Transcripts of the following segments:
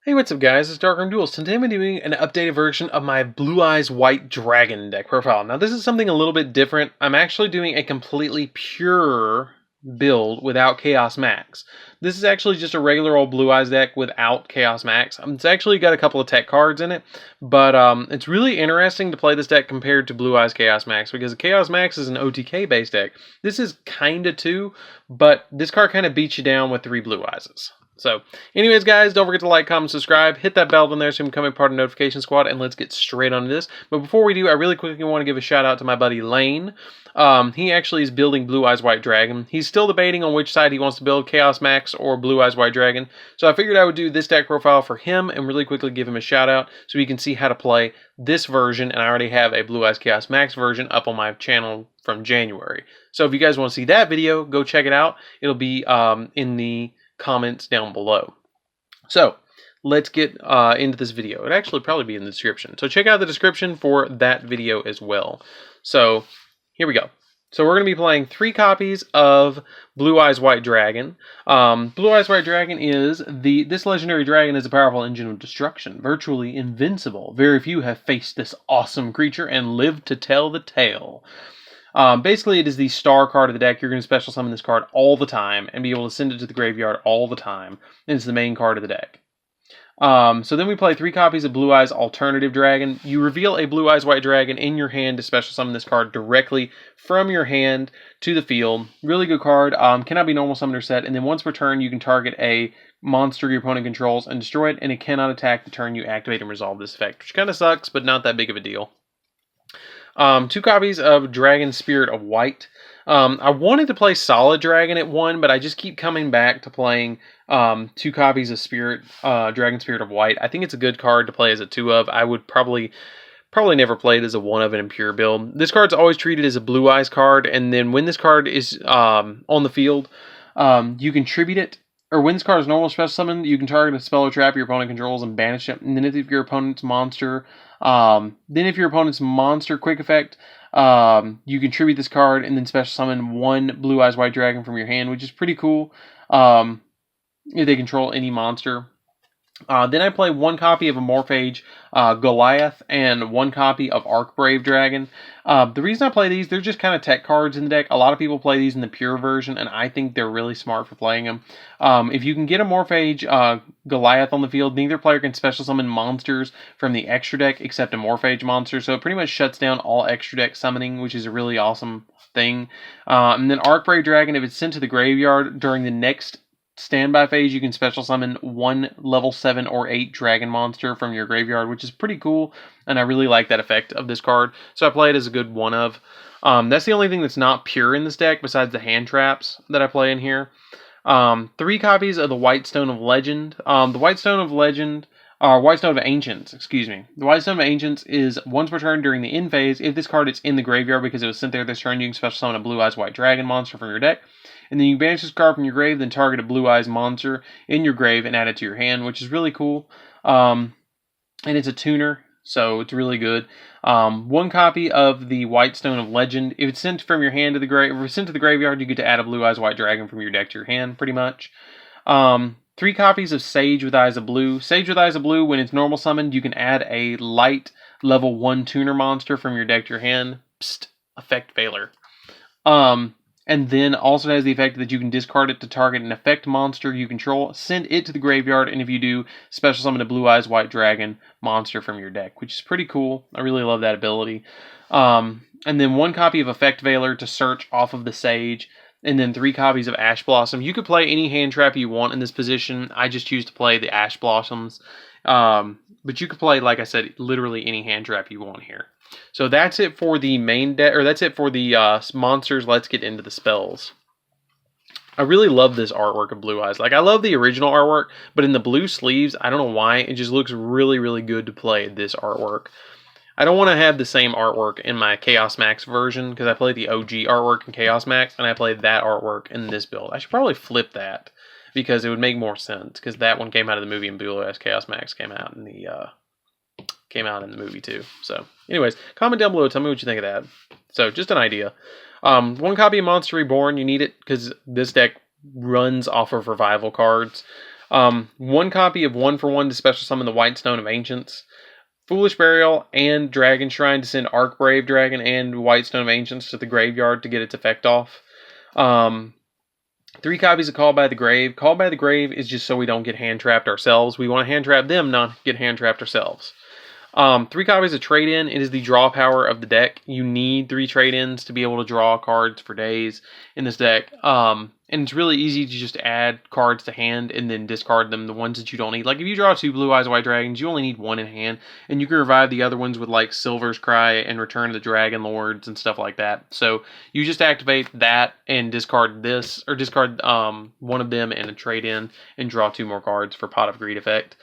Hey, what's up guys, it's DarkArmedDuelist, and today I'm doing an updated version of my Blue Eyes White Dragon deck profile. Now this is something a little bit different. I'm actually doing a completely pure build without Chaos Max. This is actually just a regular old Blue Eyes deck without Chaos Max. It's actually got a couple of tech cards in it, but it's really interesting to play this deck compared to Blue Eyes Chaos Max, because Chaos Max is an OTK based deck. This is kinda too, but this card kind of beats you down with 3 Blue Eyes. So, anyways, guys, don't forget to like, comment, subscribe, hit that bell down there so you can become a part of the notification squad, and let's get straight on this. But before we do, I really quickly want to give a shout out to my buddy Lane. He actually is building Blue Eyes White Dragon. He's still debating on which side he wants to build, Chaos Max or Blue Eyes White Dragon. So I figured I would do this deck profile for him and really quickly give him a shout out so you can see how to play this version. And I already have a Blue Eyes Chaos Max version up on my channel from January. So if you guys want to see that video, go check it out. It'll be in the comments down below. So let's get into this video. It'd actually probably be in the description. So check out the description for that video as well. So here we go. So we're going to be playing 3 copies of Blue Eyes White Dragon. Blue Eyes White Dragon is this legendary dragon is a powerful engine of destruction, virtually invincible. Very few have faced this awesome creature and lived to tell the tale. Basically, it is the star card of the deck. You're going to special summon this card all the time and be able to send it to the graveyard all the time. And it's the main card of the deck. So then we play 3 copies of Blue Eyes Alternative Dragon. You reveal a Blue Eyes White Dragon in your hand to special summon this card directly from your hand to the field. Really good card. Cannot be normal summoned or set. And then once per turn, you can target a monster your opponent controls and destroy it. And it cannot attack the turn you activate and resolve this effect, which kind of sucks, but not that big of a deal. 2 copies of Dragon Spirit of White. I wanted to play Solid Dragon at 1, but I just keep coming back to playing 2 copies of Dragon Spirit of White. I think it's a good card to play as a 2 of. I would probably never play it as a 1 of in pure build. This card's always treated as a Blue Eyes card, and then when this card is on the field, you can tribute it. Or when this card is normal special summon, you can target a spell or trap your opponent controls and banish it. And then if your opponent's monster quick effect, you can tribute this card and then special summon 1 Blue Eyes White Dragon from your hand, which is pretty cool. If they control any monster. Then I play 1 copy of Amorphage Goliath and 1 copy of Archbrave Dragon. The reason I play these, they're just kind of tech cards in the deck. A lot of people play these in the pure version, and I think they're really smart for playing them. If you can get Amorphage Goliath on the field, neither player can special summon monsters from the extra deck except Amorphage monster, so it pretty much shuts down all extra deck summoning, which is a really awesome thing. And then Archbrave Dragon, if it's sent to the graveyard during the next standby phase, you can special summon 1 level 7 or 8 dragon monster from your graveyard, which is pretty cool, and I really like that effect of this card, so I play it as a good 1 of. That's the only thing that's not pure in this deck besides the hand traps that I play in here. 3 copies of the White Stone of Legend. The White Stone of Ancients, excuse me. The White Stone of Ancients is once per turn during the end phase. If this card is in the graveyard because it was sent there this turn, you can special summon a Blue Eyes White Dragon monster from your deck. And then you banish this card from your grave, then target a Blue Eyes monster in your grave and add it to your hand, which is really cool. And it's a tuner, so it's really good. 1 copy of the White Stone of Legend. If it's sent from your hand to the grave, if it's sent to the graveyard, you get to add a Blue Eyes White Dragon from your deck to your hand, pretty much. 3 copies of Sage with Eyes of Blue. Sage with Eyes of Blue, when it's normal summoned, you can add a light level 1 tuner monster from your deck to your hand. Psst, effect failure. And then also has the effect that you can discard it to target an effect monster you control, send it to the graveyard, and if you do, special summon a Blue Eyes White Dragon monster from your deck, which is pretty cool. I really love that ability. And then 1 copy of Effect Veiler to search off of the Sage, and then 3 copies of Ash Blossom. You could play any hand trap you want in this position. I just choose to play the Ash Blossoms. But you could play, like I said, literally any hand trap you want here. So that's it for the main deck, or that's it for the monsters. Let's get into the spells. I really love this artwork of Blue Eyes. Like, I love the original artwork, but in the blue sleeves, I don't know why, it just looks really, really good to play this artwork. I don't want to have the same artwork in my Chaos Max version, because I play the OG artwork in Chaos Max, and I play that artwork in this build. I should probably flip that, because it would make more sense, because that one came out of the movie, and Blue Eyes Chaos Max came out in the movie too. So anyways, comment down below, tell me what you think of that. So just an idea. 1 copy of Monster Reborn, you need it because this deck runs off of revival cards. One copy of 1-for-1 to special summon the White Stone of Ancients. Foolish Burial and Dragon Shrine to send Archbrave Dragon and White Stone of Ancients to the graveyard to get its effect off. 3 copies of Call by the Grave. Call by the Grave is just so we don't get hand-trapped ourselves. We want to hand-trap them, not get hand-trapped ourselves. 3 copies of Trade-In. It is the draw power of the deck. You need 3 trade-ins to be able to draw cards for days in this deck. And it's really easy to just add cards to hand and then discard them, the ones that you don't need. Like if you draw 2 Blue Eyes White Dragons, you only need 1 in hand, and you can revive the other ones with like Silver's Cry and Return of the Dragon Lords and stuff like that. So you just activate that and discard this, or discard one of them and a trade-in and draw 2 more cards for Pot of Greed effect.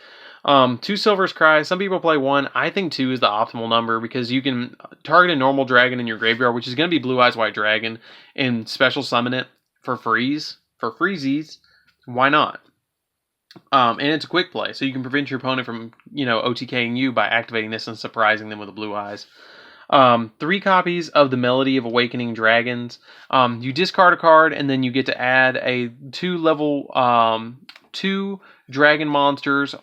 2 Silver's Cry. Some people play 1. I think 2 is the optimal number because you can target a normal dragon in your graveyard, which is going to be Blue Eyes White Dragon, and special summon it for freezies. Why not? And it's a quick play, so you can prevent your opponent from, OTKing you by activating this and surprising them with the Blue Eyes. 3 copies of the Melody of Awakening Dragons. You discard a card, and then you get to add a 2 dragon monsters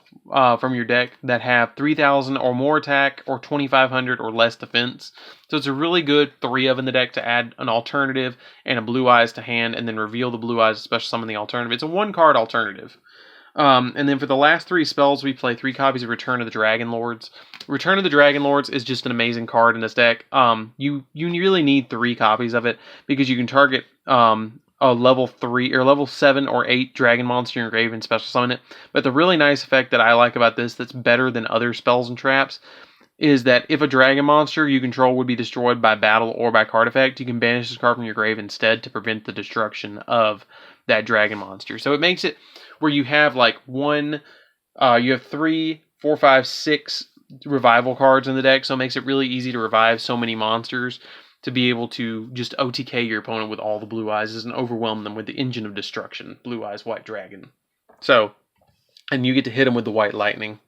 from your deck that have 3,000 or more attack or 2,500 or less defense. So it's a really good 3 of in the deck to add an alternative and a Blue Eyes to hand, and then reveal the Blue Eyes, especially summon the alternative. It's a 1-card alternative. And then for the last 3 spells, we play 3 copies of Return of the Dragon Lords. Return of the Dragon Lords is just an amazing card in this deck. You really need 3 copies of it because you can target a level 3 or level 7 or 8 dragon monster in your grave and special summon it. But the really nice effect that I like about this that's better than other spells and traps is that if a dragon monster you control would be destroyed by battle or by card effect, you can banish this card from your grave instead to prevent the destruction of that dragon monster. So it makes it where you have like you have 3, 4, 5, 6 revival cards in the deck, so it makes it really easy to revive so many monsters to be able to just OTK your opponent with all the Blue Eyes and overwhelm them with the Engine of Destruction, Blue Eyes White Dragon. So, and you get to hit them with the White Lightning.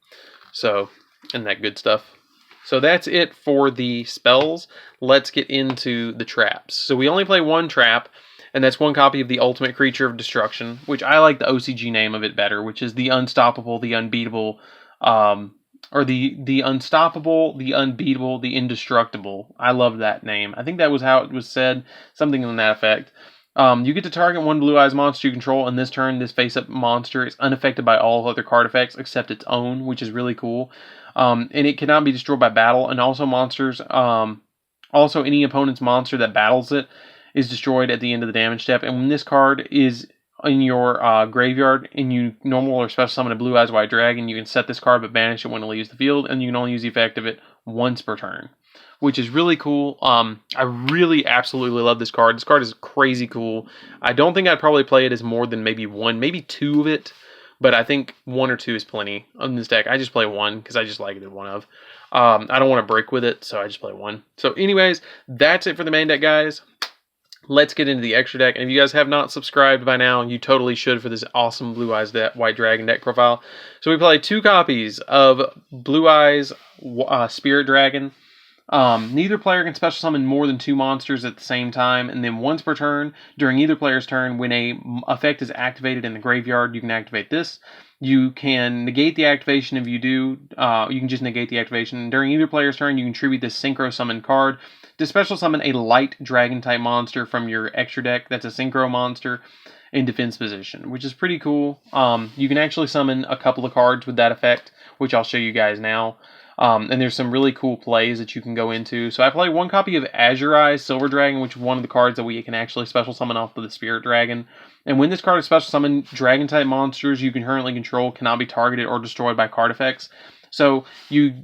So, and that good stuff. So that's it for the spells. Let's get into the traps. So we only play 1 trap, and that's 1 copy of the Ultimate Creature of Destruction, which I like the OCG name of it better, which is the Unstoppable, the Unbeatable, or the Unstoppable, the Unbeatable, the Indestructible. I love that name. I think that was how it was said, something in that effect. You get to target 1 Blue Eyes monster you control, and this turn, this face-up monster is unaffected by all other card effects except its own, which is really cool. And it cannot be destroyed by battle, and also also any opponent's monster that battles it is destroyed at the end of the damage step. And when this card is in your graveyard and you normal or special summon a Blue Eyes White Dragon, you can set this card but banish it when it leaves the field, and you can only use the effect of it once per turn, which is really cool. I really absolutely love this card. This card is crazy cool. I don't think I'd probably play it as more than maybe 1, maybe 2 of it, but I think 1 or 2 is plenty on this deck. I just play 1 because I just like it as 1 of. I don't want to break with it, so I just play 1. So anyways, that's it for the main deck, guys. Let's get into the extra deck. And if you guys have not subscribed by now, you totally should for this awesome Blue Eyes White Dragon deck profile. So we play 2 copies of Blue Eyes Spirit Dragon. Neither player can special summon more than 2 monsters at the same time, and then once per turn, during either player's turn, when a effect is activated in the graveyard, you can activate this. You can negate the activation. If you do, you can just negate the activation. During either player's turn, you can tribute this Synchro Summon card to special summon a light dragon-type monster from your extra deck that's a Synchro monster in defense position, which is pretty cool. You can actually summon a couple of cards with that effect, which I'll show you guys now. And there's some really cool plays that you can go into. So I play 1 copy of Azure Eyes Silver Dragon, which is one of the cards that we can actually special summon off of the Spirit Dragon. And when this card is special summoned, dragon-type monsters you can currently control cannot be targeted or destroyed by card effects. So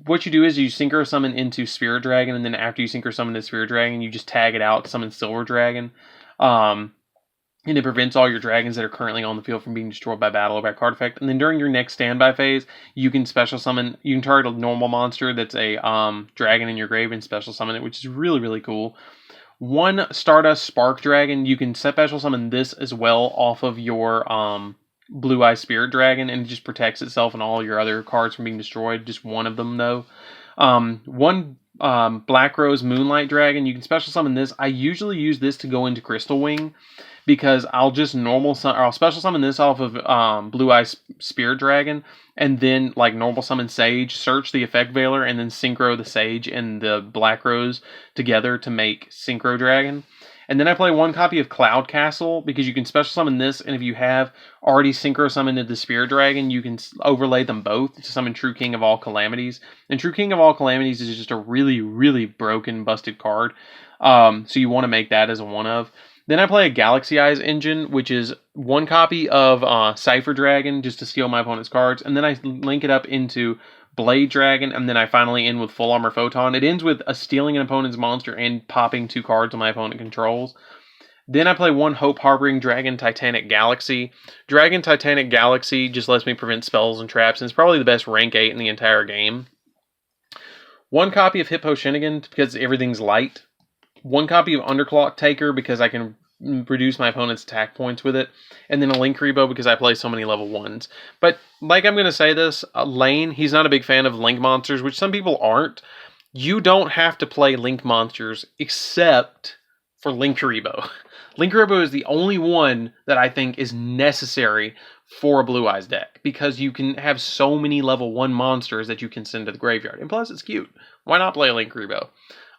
what you do is you Synchro Summon into Spirit Dragon, and then after you Synchro Summon the Spirit Dragon, you just tag it out to summon Silver Dragon. And it prevents all your dragons that are currently on the field from being destroyed by battle or by card effect. And then during your next standby phase, you can special summon, you can target a normal monster that's a dragon in your grave and special summon it, which is really, really cool. 1 Stardust Spark Dragon, you can special summon this as well off of your Blue Eye Spirit Dragon, and it just protects itself and all your other cards from being destroyed. Just 1 of them, though. 1 Black Rose Moonlight Dragon, you can special summon this. I usually use this to go into Crystal Wing, because I'll just or I'll special summon this off of Blue Eye Spirit Dragon, and then like normal summon Sage, search the Effect Veiler, and then synchro the Sage and the Black Rose together to make Synchro Dragon. And then I play one copy of Cloud Castle, because you can special summon this, and if you have already synchro summoned the Spirit Dragon, you can overlay them both to summon True King of All Calamities. And True King of All Calamities is just a really, really broken, busted card. So you want to make that as a one of. Then I play a Galaxy Eyes engine, which is one copy of Cypher Dragon, just to steal my opponent's cards. And then I link it up into Blade Dragon, and then I finally end with Full Armor Photon. It ends with stealing an opponent's monster and popping 2 cards on my opponent controls. Then I play one Hope Harboring Dragon Titanic Galaxy. Dragon Titanic Galaxy just lets me prevent spells and traps, and it's probably the best rank 8 in the entire game. One copy of Hippo Shinnigan, because everything's light. One copy of Underclock Taker, because I can reduce my opponent's attack points with it, and then a Link Rebo because I play so many level 1s. But like I'm going to say this, Lane, he's not a big fan of Link monsters, which some people aren't. You don't have to play Link monsters except for Link Rebo. Link Rebo is the only one that I think is necessary for a Blue Eyes deck, because you can have so many level 1 monsters that you can send to the graveyard, and plus it's cute. Why not play Link Rebo?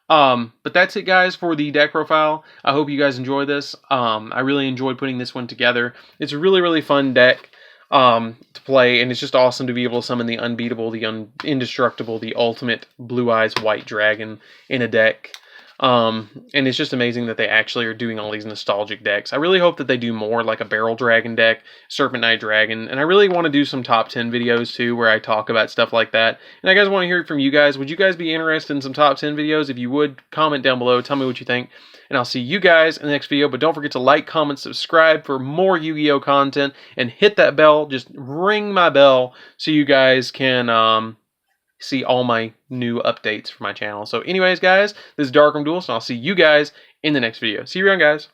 But that's it, guys, for the deck profile. I hope you guys enjoy this. I really enjoyed putting this one together. It's a really, really fun deck to play, and it's just awesome to be able to summon the unbeatable, the indestructible, the ultimate Blue Eyes White Dragon in a deck. And it's just amazing that they actually are doing all these nostalgic decks. I really hope that they do more, like a Barrel Dragon deck, Serpent Knight Dragon, and I really want to do some top 10 videos too, where I talk about stuff like that. And I guys want to hear from you guys. Would you guys be interested in some top 10 videos? If you would, comment down below, tell me what you think, and I'll see you guys in the next video. But don't forget to like, comment, subscribe for more Yu-Gi-Oh content, and hit that bell. Just ring my bell so you guys can see all my new updates for my channel. So anyways, guys, this is DarkArmedDuelist, and I'll see you guys in the next video. See you around, guys.